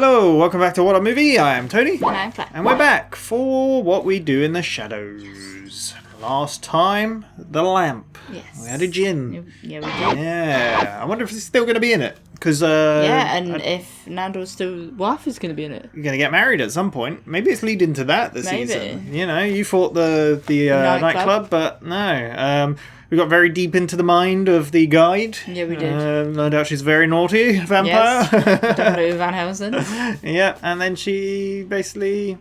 Hello, welcome back to WhatAreMovie. I am Tony. And I'm Flat. And we're back for What We Do in the Shadows. Last time, the lamp. Yes. We had a gin. Yeah, we did. Yeah. I wonder if it's still going to be in it. Because, yeah, and if Nando's wife is going to be in it. You're going to get married at some point. Maybe it's leading to that this Maybe. season. You know, you thought the nightclub, but no. We got very deep into the mind of the guide. Yeah, we did. No doubt she's a very naughty vampire. Yes. W. Van Helsing. Yeah, and then she basically...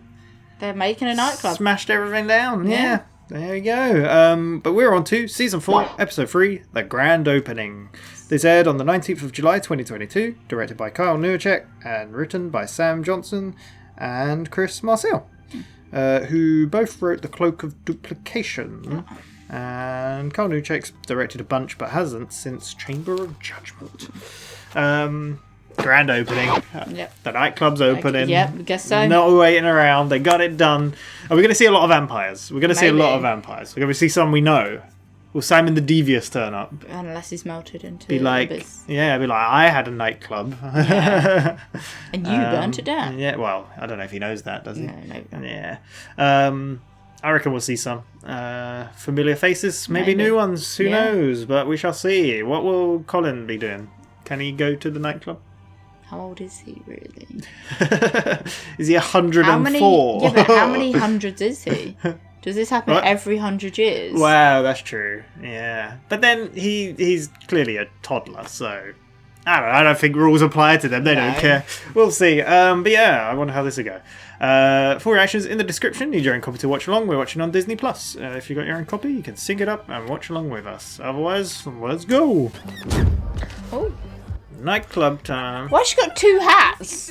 They're making a nightclub. Smashed everything down. Yeah. There we go. But we're on to Season 4, Episode 3, The Grand Opening. This aired on the 19th of July 2022, directed by Kyle Newacheck, and written by Sam Johnson and Chris Marcil, who both wrote The Cloak of Duplication. And Kyle Newacheck's directed a bunch, but hasn't since Chamber of Judgment. Grand opening. Yep. The nightclub's opening. Yep, I guess so. No waiting around. They got it done. Are we going to see a lot of vampires? We're going to see a lot of vampires. We're going to see some we know. Will Simon the Devious turn up? Unless he's melted into be like, abyss. Yeah, be like, I had a nightclub. Yeah. And you burnt it down. Yeah, well, I don't know if he knows that, does he? No, maybe not. Yeah. I reckon we'll see some familiar faces, maybe new ones. Who knows? But we shall see. What will Colin be doing? Can he go to the nightclub? How old is he, really? Is he 104? Yeah, but how many hundreds is he? Does this happen every 100 years? Wow, that's true. Yeah. But then he's clearly a toddler, so... I don't think rules apply to them. They don't care. We'll see. But yeah, I wonder how this will go. For reactions in the description, need your own copy to watch along. We're watching on Disney+. If you got your own copy, you can sync it up and watch along with us. Otherwise, let's go. Oh. Nightclub time. Why has she got two hats?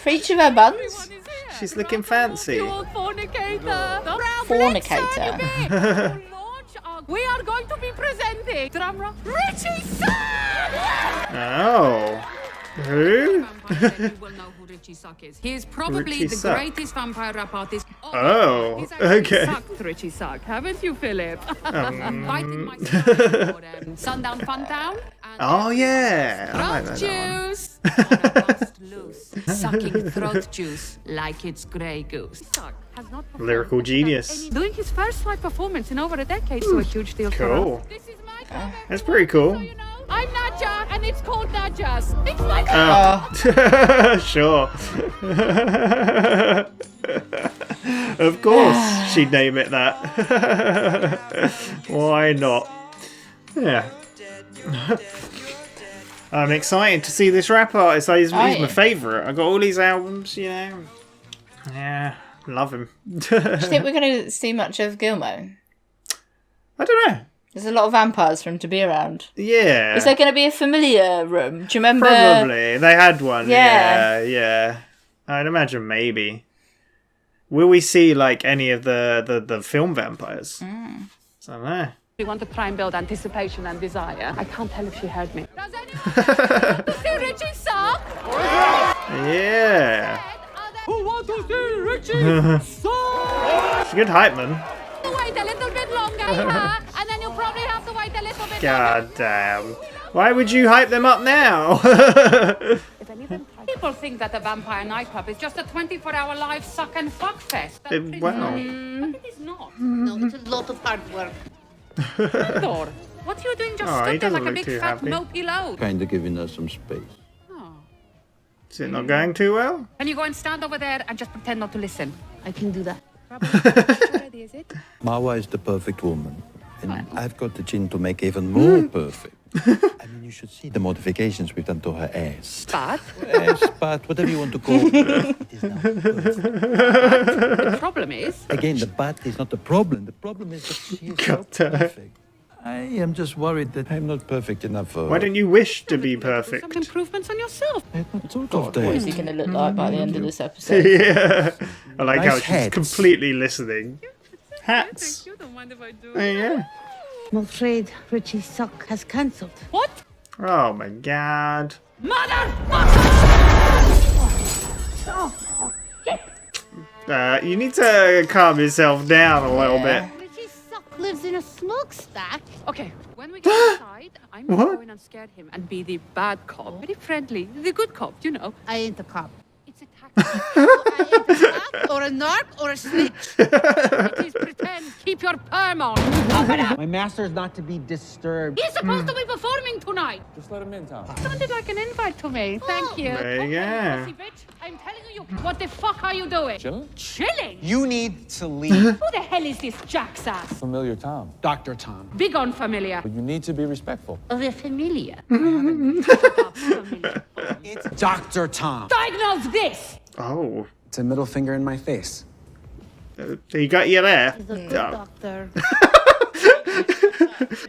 For each of her buns? She's looking fancy. Fornicator. We are going to be presenting drumroll Richie Suck! Oh. Who? You will know who Richie Suck is. He is probably the greatest vampire rap artist. Oh, okay. Sucked Richie Suck, haven't you, Philip? Invited myself for Sundown Fundown. Oh yeah. I like Throat that juice. On a bust loose. Sucking throat juice like it's Grey Goose. Suck has not performed Lyrical genius. doing his first live performance in over a decade, so a huge deal for us. Cool. This is my That's pretty cool. I'm Nadja, and it's called Nadja's. It's my Sure. Of course she'd name it that. Why not? Yeah. I'm excited to see this rap artist. He's my favourite. I got all these albums, you know. Yeah, love him. Do you think we're going to see much of Gilmo? I don't know. There's a lot of vampires for him to be around. Yeah. Is there going to be a familiar room? Do you remember? Probably. They had one. Yeah. I'd imagine maybe. Will we see like any of the film vampires? I don't know. We want to try and build anticipation and desire. I can't tell if she heard me. Does anyone want to see Richie Suck? Yeah. Who want to see Richie Suck? She's a good hype man. Wait a little bit longer, huh? And then you'll probably have to wait a little bit God damn. Why would you hype them up now? People think that the vampire nightclub is just a 24-hour live suck and fuck fest. Wow. But it is not. No, it's a lot of hard work. Andor, what are you doing just stood there like a big fat mopey load? Kind of giving us some space. Is it not going too well? Can you go and stand over there and just pretend not to listen? I can do that. Ready, is it? Marwa is the perfect woman. And I've got the gin to make even more perfect. I mean, you should see the modifications we've done to her ass. But Ass, but whatever you want to call it. It is now perfect. the problem is... Again, the but is not the problem. The problem is that she is not perfect. I am just worried that I'm not perfect enough for her. Why don't you wish to be perfect? Some improvements on yourself. I had not thought of What is he that. going to look like by the end of this episode? Yeah. I like how Nice she's hats. completely listening. Hats. You don't mind if I do There you go. I'm afraid Richie Suck has cancelled. What? Oh my god. Mother! You need to calm yourself down a little bit. Richie Suck lives in a smokestack. Okay, when we get inside, I'm going to go in and scare him and be the bad cop. Very friendly. The good cop, you know. I ain't a cop. It's a taxi. I ain't a cop or a narc or a snitch. It is pretend. Keep your perm on. Open up. My master is not to be disturbed. He's supposed to be performing tonight. Just let him in, Tom. Sounded like an invite to me. Thank you. There you Okay, go. pussy bitch. I'm telling you, what the fuck are you doing? Chilling? Chilling? You need to leave. Who the hell is this jackass? Familiar Tom. Dr. Tom. Big on familiar. But you need to be respectful. Of a familiar. It's Dr. Tom. Diagnose this. Oh, It's a middle finger in my face. he got you there. The good Oh. doctor.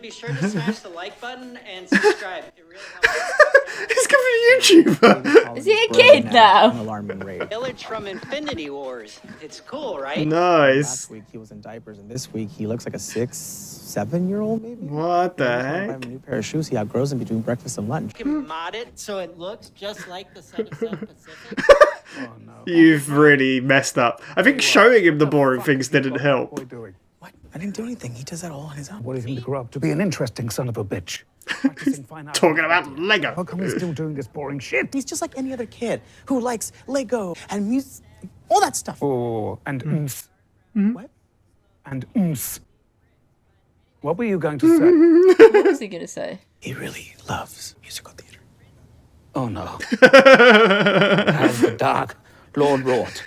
Be sure to smash the like button and subscribe. It really helps. He's becoming a YouTuber. Is he a kid now? Alarming rate. Village from Infinity Wars. It's cool, right? Nice. Last week he was in diapers, and this week he looks like a 6, 7-year-old maybe. What the I heck? have a new pair of shoes. He outgrows them between breakfast and lunch. You can mod it so it looks just like the set of South Pacific. Oh no. You've really messed up. I think showing him the boring things didn't help. What? I didn't do anything. He does that all on his own. What is him to grow up to be an interesting son of a bitch? Practicing fine art. Talking about How Lego. come he's still doing this boring shit? He's just like any other kid who likes Lego and music, all that stuff. Oh, and What? and What were you going to say? What was he going to say? He really loves musical theater. Oh no. How's the dark Lord wrought?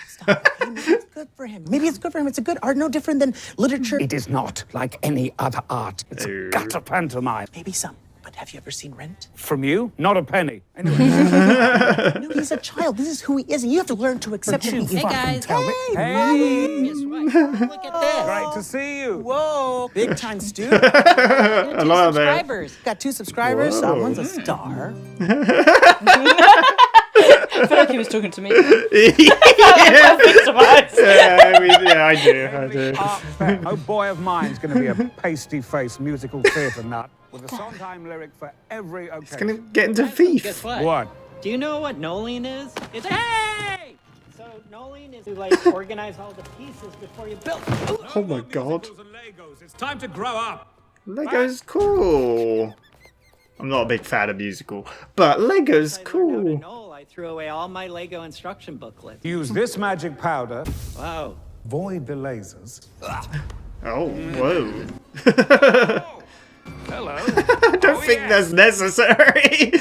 Maybe it's good for him. Maybe it's good for him. It's a good art, no different than literature. It is not like any other art. It's a gutter pantomime. Maybe some. But have you ever seen Rent? From you, not a penny. Anyway, No, he's a child. This is who he is, and you have to learn to accept him. Hey guys, tell me. Hey, guess what? Look at this. Great to see you. whoa, big time student. Hello there. Subscribers. Got 2 subscribers. One's a star. I feel like he was talking to me. Yeah, I do. No boy of mine's going to be a pasty-faced musical theatre nut with a Sondheim lyric for every occasion. Gonna get into Thief. Guess what? What? Do you know what Noline is? It's hey! So Noline is to like organize all the pieces before you build. Oh my god. It's time to grow up. Lego's cool. I'm not a big fan of musical, but Lego's I cool. I threw away all my Lego instruction booklets. Use this magic powder. Wow. Void the lasers. Oh, whoa. Hello. I don't think that's necessary.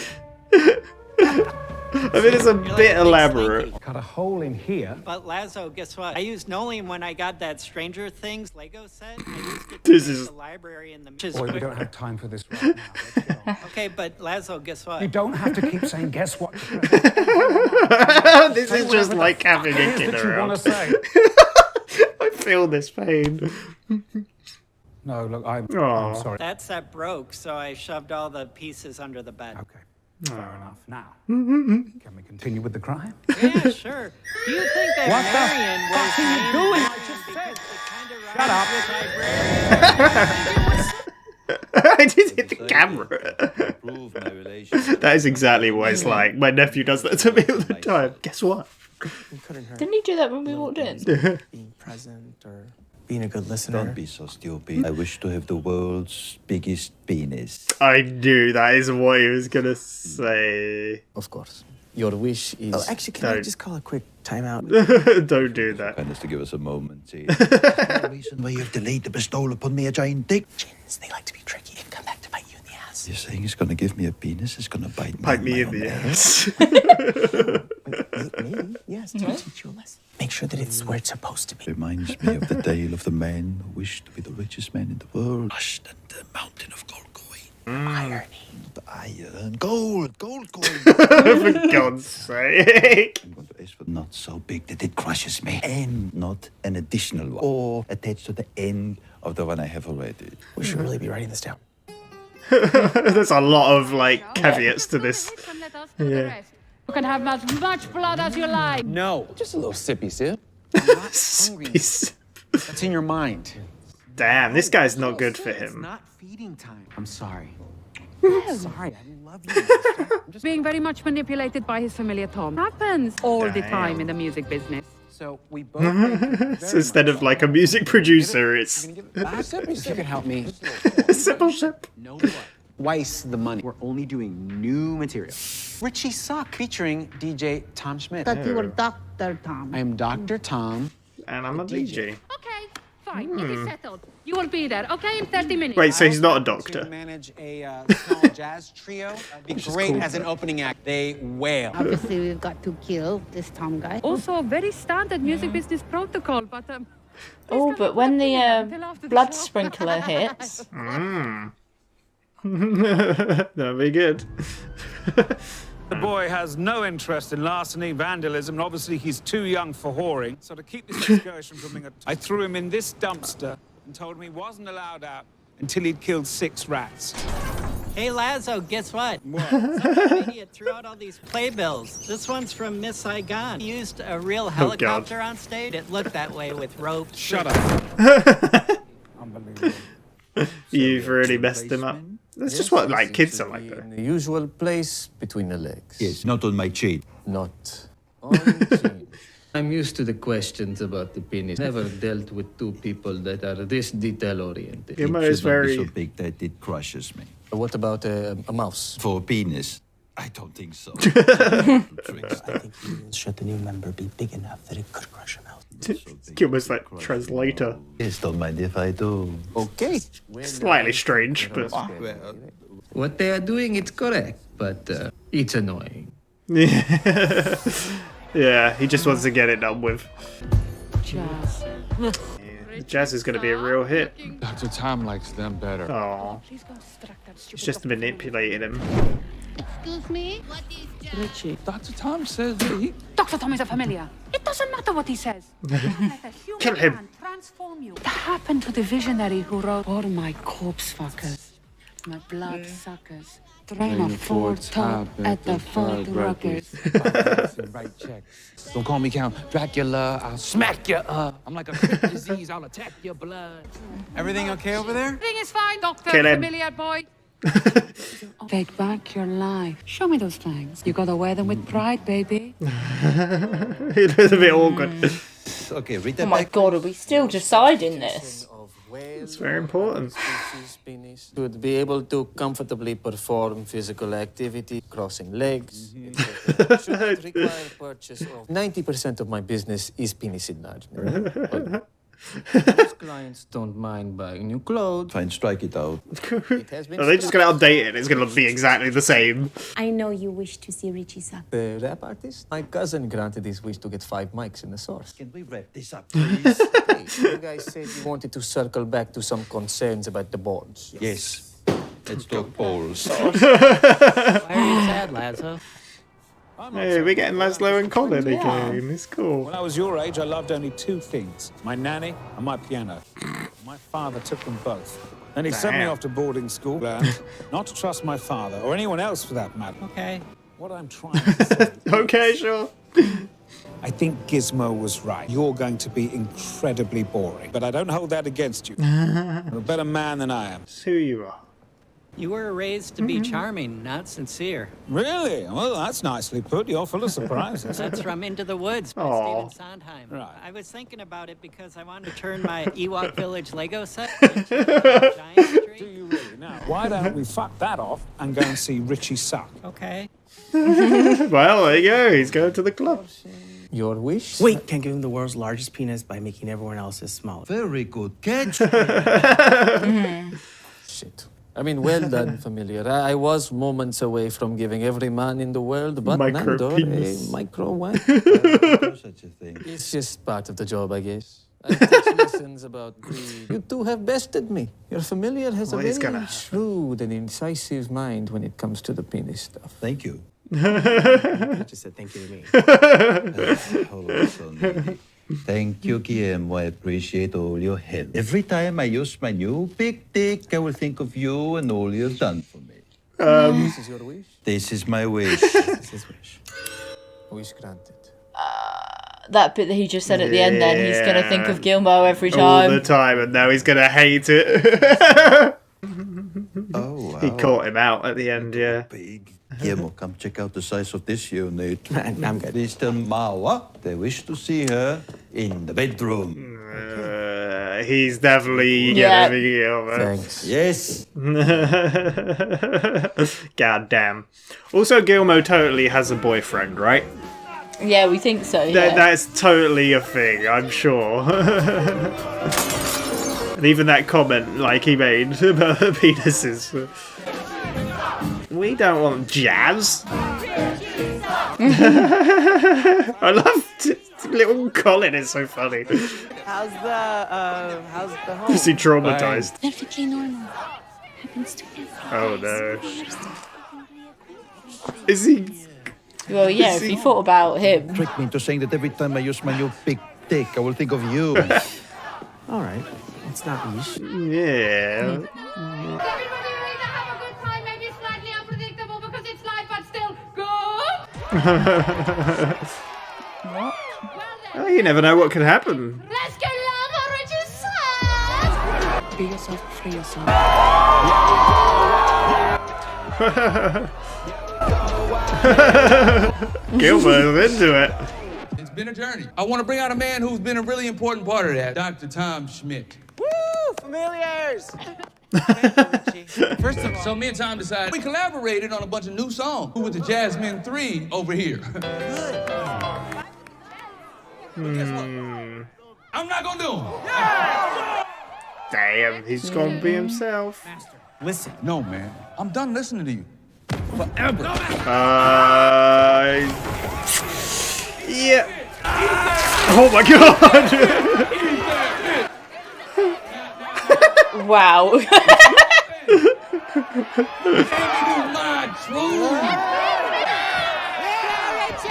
I mean, it's a You're like bit a big elaborate. slinky. Cut a hole in here. But Lazo, guess what? I used Noline when I got that Stranger Things Lego set. I used it This to is- the library in the Boy, we don't have time for this right now. Let's get on. Okay, but Lazo, guess what? You don't have to keep saying, guess what? This is just like having a Here's kid what you want to around. say. I feel this pain. No, look, I'm Aw. sorry. That set broke, so I shoved all the pieces under the bed. Okay, fair enough. Now, can we continue with the crime? Yeah, sure. Do you think that What the Marion was fuck are you doing? named I just because Shut it kinda rhymes with librarian? I just hit the camera. Prove my relationship. That is exactly what it's like. My nephew does that to me all the time. Guess what? You couldn't hurt Didn't he do that when we walked in? being present or being a good listener. Don't be so stupid. I wish to have the world's biggest penis. I knew that is what he was gonna say. Of course. Your wish is... Oh, actually, can I Don't. just call a quick timeout? Don't do that. Kindness to give us a moment, see. The reason why you've delayed the bestowal upon me a giant dick. Chins, they like to be tricky and come back to bite you in the ass. You're saying it's gonna give me a penis? It's gonna bite me. Bite me in my the own ass. Maybe, yes, to teach you a lesson. Make sure that it's where it's supposed to be. Reminds me of the tale of the man who wished to be the richest man in the world. Crushed under the mountain of gold coin. Irony. The iron. Gold coin. For God's sake. I'm going to ask for not so big that it crushes me. And not an additional one. Or attached to the end of the one I have already. We should really be writing this down. There's a lot of like caveats to this. And let us do the rest. You can have as much blood as you like. No. Just a little sippy sip. Piece- That's in your mind. Damn, this guy's not good for It's him. not feeding time. I'm sorry. I'm sorry. I love you. Mister. I'm just Being very much manipulated by his familiar Tom. Happens all the Damn. time in the music business. So we both. So instead of like a music producer, it's You can help me. Simpleship. No what? Twice the money. We're only doing new material. Richie Suck featuring DJ Tom Schmidt. That you were Dr. Tom. I am Dr. Tom. And I'm a DJ. Okay, fine. It is settled. You will be there, okay, in 30 minutes. Wait, so he's not a To doctor? manage a small jazz trio. That'd be great as an opening act. They wail. Obviously, we've got to kill this Tom guy. Also, a very standard music business protocol, but Oh, but when the blood sprinkler hits, That'd be good. The boy has no interest in larceny, vandalism, and obviously he's too young for whoring. So to keep this excursion from being I threw him in this dumpster and told him he wasn't allowed out until he'd killed 6 rats. Hey, Lazo, guess what? What? Some idiot threw out all these playbills. This one's from Miss Saigon. He used a real helicopter on stage. It looked that way with ropes. Shut up. Unbelievable. You've really messed him up. That's just what like kids are like though. In the usual place between the legs. Yes, not on my chin. Not on the chin. I'm used to the questions about the penis. Never dealt with two people that are this detail-oriented. Gilmo It is should not be very. so big that it crushes me. What about a mouse? For a penis, I don't think so. I think should the new member be big enough that it could crush a mouse? Gilmo's like translator. Yes, don't mind if I do. Okay. Slightly strange, but What they are doing, it's correct, but it's annoying. yeah, he just wants to get it done with. Jazz. The jazz is going to be a real hit. Dr. Tom likes them better. Oh, Please go distract that stupid he's just manipulating him. Excuse me? What is jazz? Richie. Dr. Tom says that he... Dr. Tom is a familiar. It doesn't matter what he says. Let a human Kill him. man transform you. What happened to the visionary who wrote all my corpse fuckers, my blood suckers, train a full top at the Fort Ruckers. Right check. Don't call me Count Dracula. I'll smack you up. I'm like a quick disease. I'll attack your blood. Everything okay over there? Everything is fine, Doctor. Kill him. Familiar boy. Take back your life. Show me those fangs. You gotta wear them with pride, baby. It was a bit awkward. Okay, read oh that my back. god, are we still deciding this? It's very important. Penis should be able to comfortably perform physical activity, crossing legs. Should require purchase of 90% of my business is penis enlargement. But most clients don't mind buying new clothes. Fine, strike it out. It has been Are they just going to update it? It's going to be exactly the same. I know you wish to see Richie suck. The rap artist? My cousin granted his wish to get 5 mics in the source. Can we wrap this up, please? Hey, you guys said you wanted to circle back to some concerns about the boards. Yes. Let's talk balls. Why are you sad, Lazo? Hey, we're getting Laszlo and Colin again. It's cool. When I was your age, I loved only 2 things. My nanny and my piano. My father took them both. Then he sent me off to boarding school, learned not to trust my father, or anyone else for that matter. Okay. What I'm trying to say... Okay, sure. I think Gizmo was right. You're going to be incredibly boring. But I don't hold that against you. You're a better man than I am. It's who you are. You were raised to be charming, not sincere. Really? Well, that's nicely put. You're full of surprises. That's from Into the Woods by Aw. Stephen Sondheim. Right. I was thinking about it because I wanted to turn my Ewok Village Lego set into a giant Do tree. you really? Now, why don't we fuck that off and go and see Richie suck? Okay. Well, there you go. He's going to the club. Your wish? Wait, can't give him the world's largest penis by making everyone else's smaller. Very good catch. Shit. I mean, well done, familiar. I was moments away from giving every man in the world, but Micro Nando, penis. a micro one. No such a thing. It's just part of the job, I guess. I teach lessons about greed. You two have bested me. Your familiar has What a is very gonna shrewd and incisive mind when it comes to the penis stuff. Thank you. You just said thank you to me. Hold on, son. Thank you, Guillermo. I appreciate all your help. Every time I use my new big dick, I will think of you and all you've done for me. This is your wish? This is my wish. This is his wish. Wish granted. That bit that he just said at the end then, he's going to think of Yeah. Gilmo every All the time. time, and now he's going to hate it. Oh, wow. He caught him out at the end, yeah. Big. Guillermo, come check out the size of this unit. I'm good. Mr. Mawa, they wish to see her in the bedroom. He's definitely gonna be Guillermo. Thanks. Yes. God damn. Also, Guillermo totally has a boyfriend, right? Yeah, we think so. Yeah. That's totally a thing, I'm sure. And even that comment, like, he made about the penises. We don't want jazz. I love little Colin, is so funny. How's the home? Is he traumatized? Perfectly normal. Happens to everyone. Oh no. Is he? Well, yeah, if you thought about him. Trick me into saying that every time I use my new big dick, I will think of you. All right. It's not niche. Yeah. What? Oh, you never know what could happen. Let's get love or Be yourself, free yourself. Gilbert's into it. It's been a journey. I want to bring out a man who's been a really important part of that, Dr. Tom Schmidt. Woo! Familiars! First of all, so me and Tom decided we collaborated on a bunch of new songs with the Jasmine 3 over here. I'm not gonna do them. Damn, he's gonna be himself. Listen. No, man. I'm done listening to you. Forever. Yeah. Oh my god. Wow.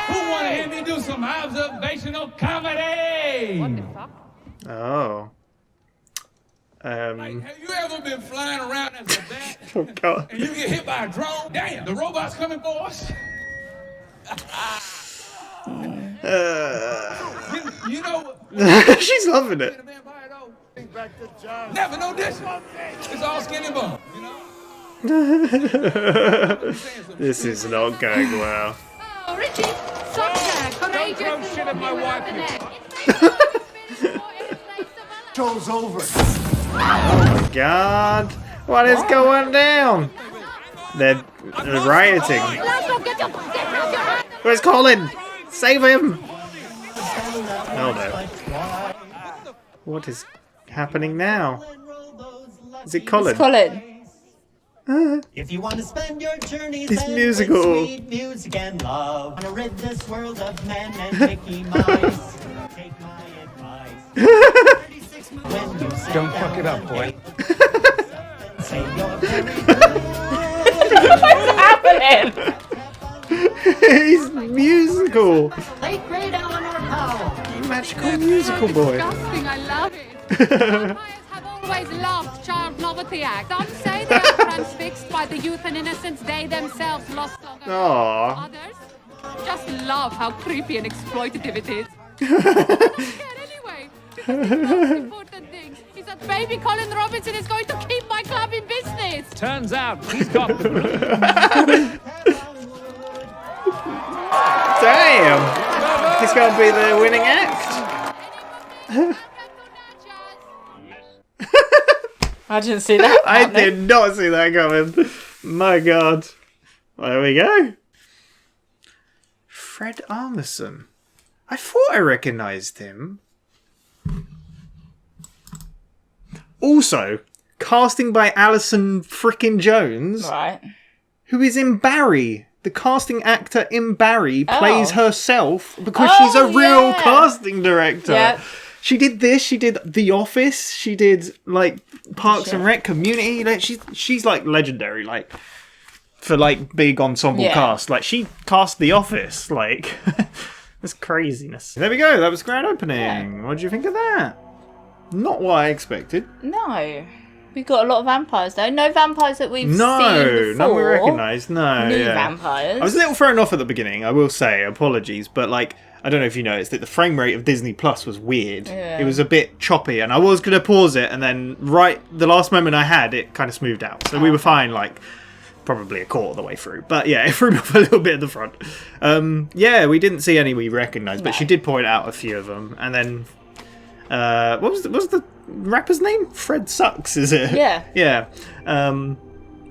Who want to hear me do some observational comedy? What the fuck? Oh. Have you ever been flying around as a bat Oh god. and you get hit by a drone? Damn, the robot's coming for us. You know, she's loving it. never know this. It's all skin and bone, you know? This is not going well. Oh, Richie, such a courageous. Don't throw shit at my wife. Show's over. Oh my god. What is going down? They're rioting. Where's Colin? Save him! Oh no. What is happening now? Is it Colin? It's Colin. If you want to spend your journey, It's musical. sweet music and love. Want to rid this world of men and Mickey Mouse. Take my advice. Don't fuck it up, boy. Say you're very What's happening? He's musical. Late grade Eleanor Powell. Magical musical boy. Disgusting, I love it. Vampires have always loved child novelty acts. Some say they are transfixed by the youth and innocence they themselves lost long ago. Aww. Others just love how creepy and exploitative it is. I don't care anyway, because the most important thing is that baby Colin Robinson is going to keep my club in business. Turns out he's got Damn! He's gonna be the winning act. I didn't see that. I did not see that coming. My god. Well, there we go. Fred Armisen. I thought I recognised him. Also, casting by Alison frickin' Jones. Right. Who is in Barry. The casting actor in Barry plays Oh. herself because she's a real yeah. casting director. Yep. She did this. She did The Office. She did like Parks and Rec, Community. Like she's like legendary. Like for like big ensemble Yeah. cast. Like she cast The Office. Like that's craziness. There we go. That was grand opening. What did you think of that? Not what I expected. No. We got a lot of vampires though. No vampires that we've seen before. None we recognise. No, New vampires. I was a little thrown off at the beginning. I will say, apologies, but like I don't know if you noticed that the frame rate of Disney Plus was weird. Yeah. It was a bit choppy, and I was gonna pause it, and then right the last moment I had, it kind of smoothed out. So we were fine, like probably a quarter of the way through. But yeah, it threw me off a little bit at the front. Yeah, we didn't see any we recognised, but she did point out a few of them, and then. What was the rapper's name? Fred Sucks, is it? Yeah. Yeah.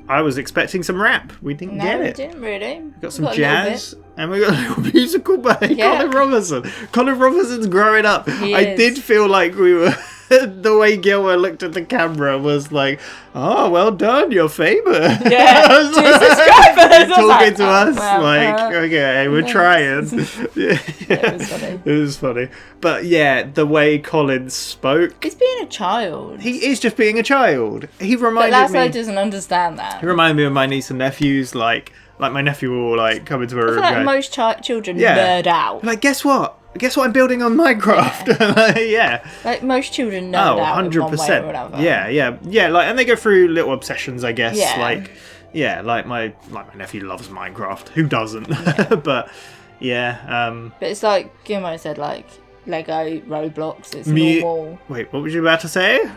I was expecting some rap. We didn't get it. No, we didn't really. We got some jazz, and we got a little musical by Colin Robinson. Colin Robinson's growing up. I did feel like we were... the way Gilmore looked at the camera was like, "Oh, well done, you're famous." Yeah, 2 subscribers. Talking to us, like, okay, we're trying. It was funny. It was funny. But yeah, the way Colin spoke. He's being a child. He is just being a child. He reminded But me. Laszlo doesn't understand that. He reminded me of my niece and nephews, like my nephew will like come into a room. I feel like most children nerd out. Like, guess what? Guess what I'm building on Minecraft? Yeah. Like most children nerd out in one way or another. Yeah. Like, and they go through little obsessions, I guess. Yeah. Like my nephew loves Minecraft. Who doesn't? But yeah. But it's like Guillermo said, like Lego, Roblox. It's normal. Wait, what was you about to say?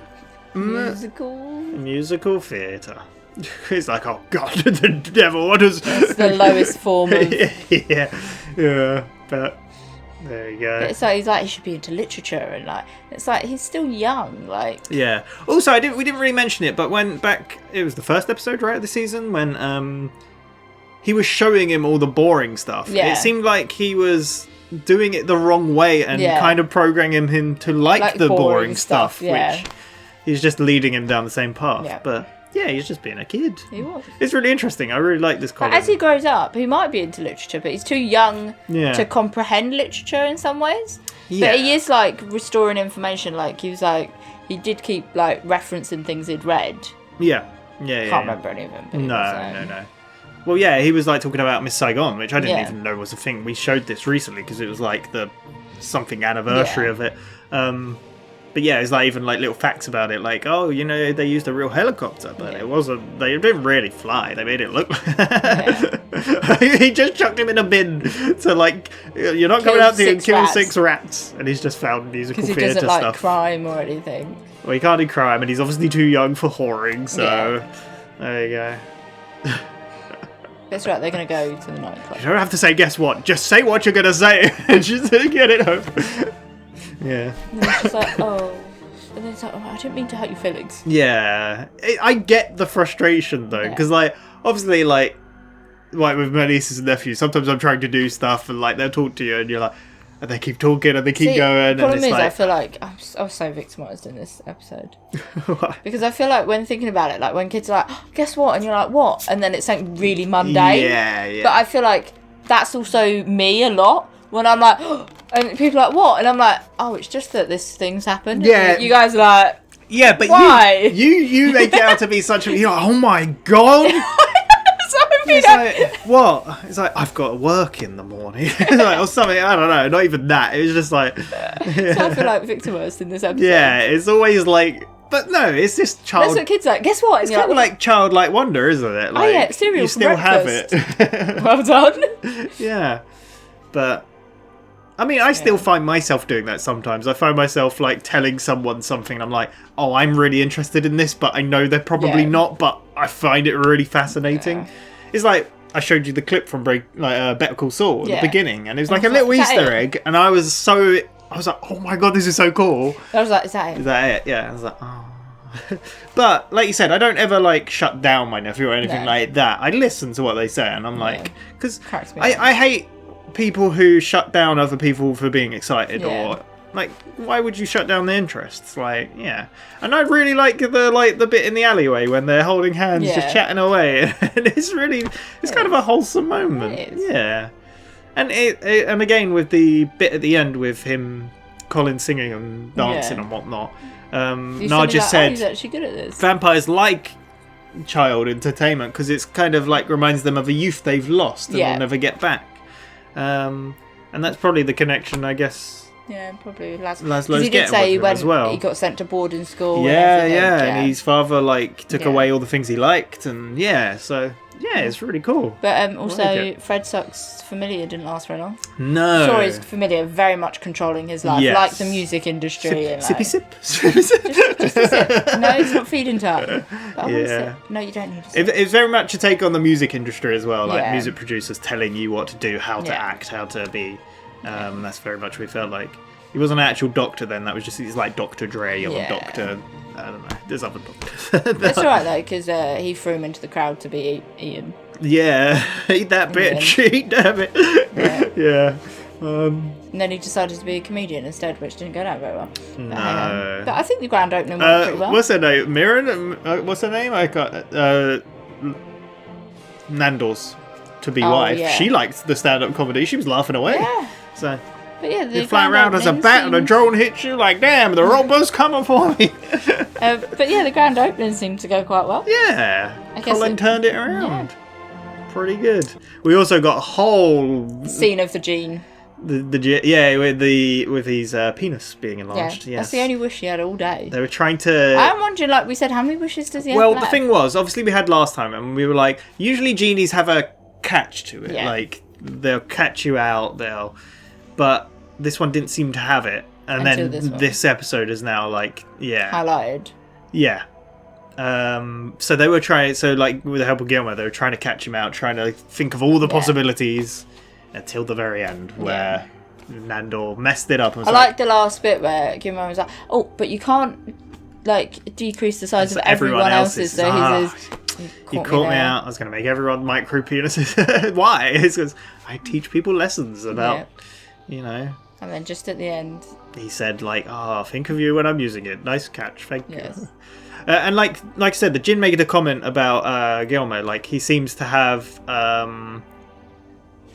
Musical theatre. It's like, oh god, the devil. What is? It's the lowest form of. Yeah. But. There you go. But it's like he should be into literature, and like it's like he's still young, like. Yeah. Also, we didn't really mention it, but when it was the first episode, right, of the season when he was showing him all the boring stuff. Yeah. It seemed like he was doing it the wrong way and kind of programming him to like the boring stuff, which he's just leading him down the same path. Yeah. But yeah, he's just being a kid. He was. It's really interesting. I really like this Colin. But as he grows up, he might be into literature, but he's too young to comprehend literature in some ways. Yeah. But he is like restoring information. Like he did keep like referencing things he'd read. Yeah. Can't remember any of them. But No. Well, yeah, he was like talking about Miss Saigon, which I didn't even know was a thing. We showed this recently because it was like the something anniversary of it. But yeah, it's like even like little facts about it, like, oh, you know, they used a real helicopter, but it wasn't. They didn't really fly. They made it look. He just chucked him in a bin to like, you're not coming out here and kill 6 rats, and he's just found musical theatre stuff. Because he doesn't like crime or anything. Well, he can't do crime, and he's obviously too young for whoring. So there you go. That's right. They're gonna go to the nightclub. You don't have to say. Guess what? Just say what you're gonna say, and just get it home. Yeah. And it's just like, oh. And then it's like, oh, I didn't mean to hurt your feelings. Yeah. I get the frustration, though, because, like, obviously, like with my nieces and nephews, sometimes I'm trying to do stuff, and, like, they'll talk to you, and you're like, and they keep talking, and they keep going, the problem and it's is, like... I feel like I was so victimised in this episode. Why? Because I feel like when thinking about it, like, when kids are like, oh, guess what? And you're like, what? And then it's something really mundane. Yeah. But I feel like that's also me a lot. When I'm like, oh, and people are like, what? And I'm like, oh, it's just that this thing's happened. Yeah. You guys are like, yeah, but why? You make it out to be such a... You're like, oh my god! It's like, what? It's like, I've got to work in the morning. Like, or something, I don't know, not even that. It was just like... So I feel like victimised in this episode. Yeah, it's always like... But no, it's just child... That's what kids are like. Guess what? It's kind of like childlike wonder, isn't it? Like, oh yeah, cereal you for still breakfast. have it. Well done. Yeah. But... I mean, I still find myself doing that sometimes. I find myself, like, telling someone something, and I'm like, oh, I'm really interested in this, but I know they're probably not, but I find it really fascinating. Yeah. It's like, I showed you the clip from Better Call Saul at the beginning, and it was like a was little like, Easter egg, and I was like, oh my god, this is so cool. I was like, is that it? Is that it? Yeah, I was like, oh. But, like you said, I don't ever, like, shut down my nephew or anything like that. I listen to what they say, and I'm like, because I hate people who shut down other people for being excited or like, why would you shut down their interests? Like, yeah. And I really like the bit in the alleyway when they're holding hands just chatting away, and it's kind of a wholesome moment. It is. Yeah. And and again with the bit at the end with him, Colin singing and dancing and whatnot. Naja said he's actually good at this. Vampires like child entertainment because it's kind of like reminds them of a youth they've lost and will never get back. And that's probably the connection, I guess, Yeah, probably Laszlo's. Laszlo's He did say as well. he got sent to boarding school. Yeah, and and his father like took away all the things he liked, and so it's really cool. But also, Fred Suck's familiar didn't last very long. No, Sure, his familiar very much controlling his life, like the music industry. Sippy sip. Just a sip. No, it's not feeding time. But I want a sip. No, you don't need a sip. It's very much a take on the music industry as well, like music producers telling you what to do, how to act, how to be. That's very much what he felt like. He wasn't an actual doctor then. That was just he's like Dr. Dre or Dr. I don't know. There's other doctors. That's alright though, because he threw him into the crowd to be eaten. Yeah, eat that bitch. Eat that bitch. Yeah. And then he decided to be a comedian instead, which didn't go down very well. No. But I think the grand opening went pretty well. What's her name? Mirren? What's her name? I got Nando's to be wife. Yeah. She liked the stand-up comedy. She was laughing away. Yeah. So. But yeah, you fly around as a bat and a drone hits you like, damn, the robot's coming for me. But yeah, the grand opening seemed to go quite well. Yeah. Colin turned it around. Yeah. Pretty good. We also got a whole scene of the gene. With his penis being enlarged. Yeah, that's the only wish he had all day. They were trying to. I'm wondering, like we said, how many wishes does he have? Well, the thing was, obviously, we had last time, and we were like, usually genies have a catch to it. Yeah. Like they'll catch you out. But this one didn't seem to have it, and Until then this episode is now like highlighted. Yeah. So they were trying. So like with the help of Guillermo, they were trying to catch him out, trying to think of all the possibilities until the very end, where Nandor messed it up. And I like the last bit where Guillermo was like, "Oh, but you can't like decrease the size of everyone else's." So he says, "You caught me out. I was going to make everyone micro penises." Why? It's because I teach people lessons about, And then just at the end, he said, like, think of you when I'm using it. Nice catch. Thank you. And like I said, the Jin made a comment about Guillermo. Like, he seems to have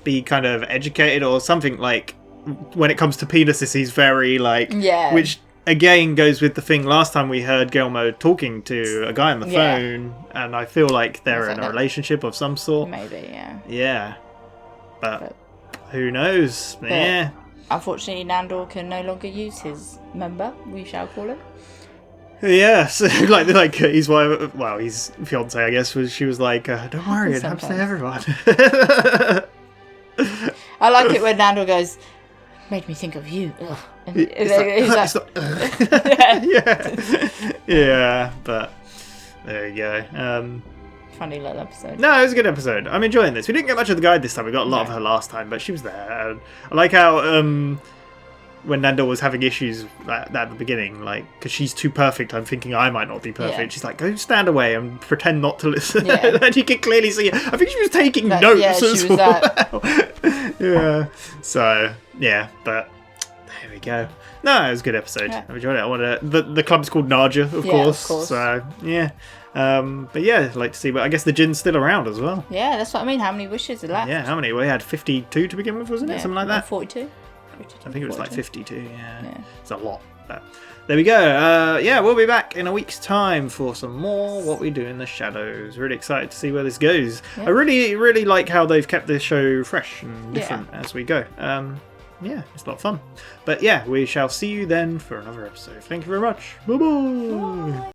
be kind of educated or something. Like, when it comes to penises, he's very, like... Which, again, goes with the thing last time we heard Guillermo talking to a guy on the phone. And I feel like they're in a relationship of some sort. Maybe, yeah. Yeah. But who knows? Yeah. Unfortunately, Nandor can no longer use his member, we shall call him. Yes, like his wife, well, his fiance, I guess, she was like, "Don't worry, it happens to everyone." I like it when Nandor goes, "Made me think of you." And he's like, yeah, but there you go. Funny little episode. No, it was a good episode. I'm enjoying this. We didn't get much of the guide this time. We got a lot of her last time, but she was there. And I like how when Nando was having issues at the beginning, like, because she's too perfect, I'm thinking I might not be perfect. Yeah. She's like, go stand away and pretend not to listen. And you can clearly see, I think she was taking notes as well. Yeah. So, yeah, but there we go. No, it was a good episode. I enjoyed it. The club's called Naja, of course. So, yeah. But yeah, I'd like to see, but I guess the Jin's still around as well. Yeah, that's what I mean. How many wishes are left? Yeah, how many? We had 52 to begin with, wasn't it? Something like that? 42. I think it was like 52, yeah. It's a lot. But there we go. Yeah, we'll be back in a week's time for some more What We Do in the Shadows. Really excited to see where this goes. Yeah. I really, really like how they've kept this show fresh and different as we go. Yeah, it's a lot of fun. But yeah, we shall see you then for another episode. Thank you very much. Bye-bye. Bye.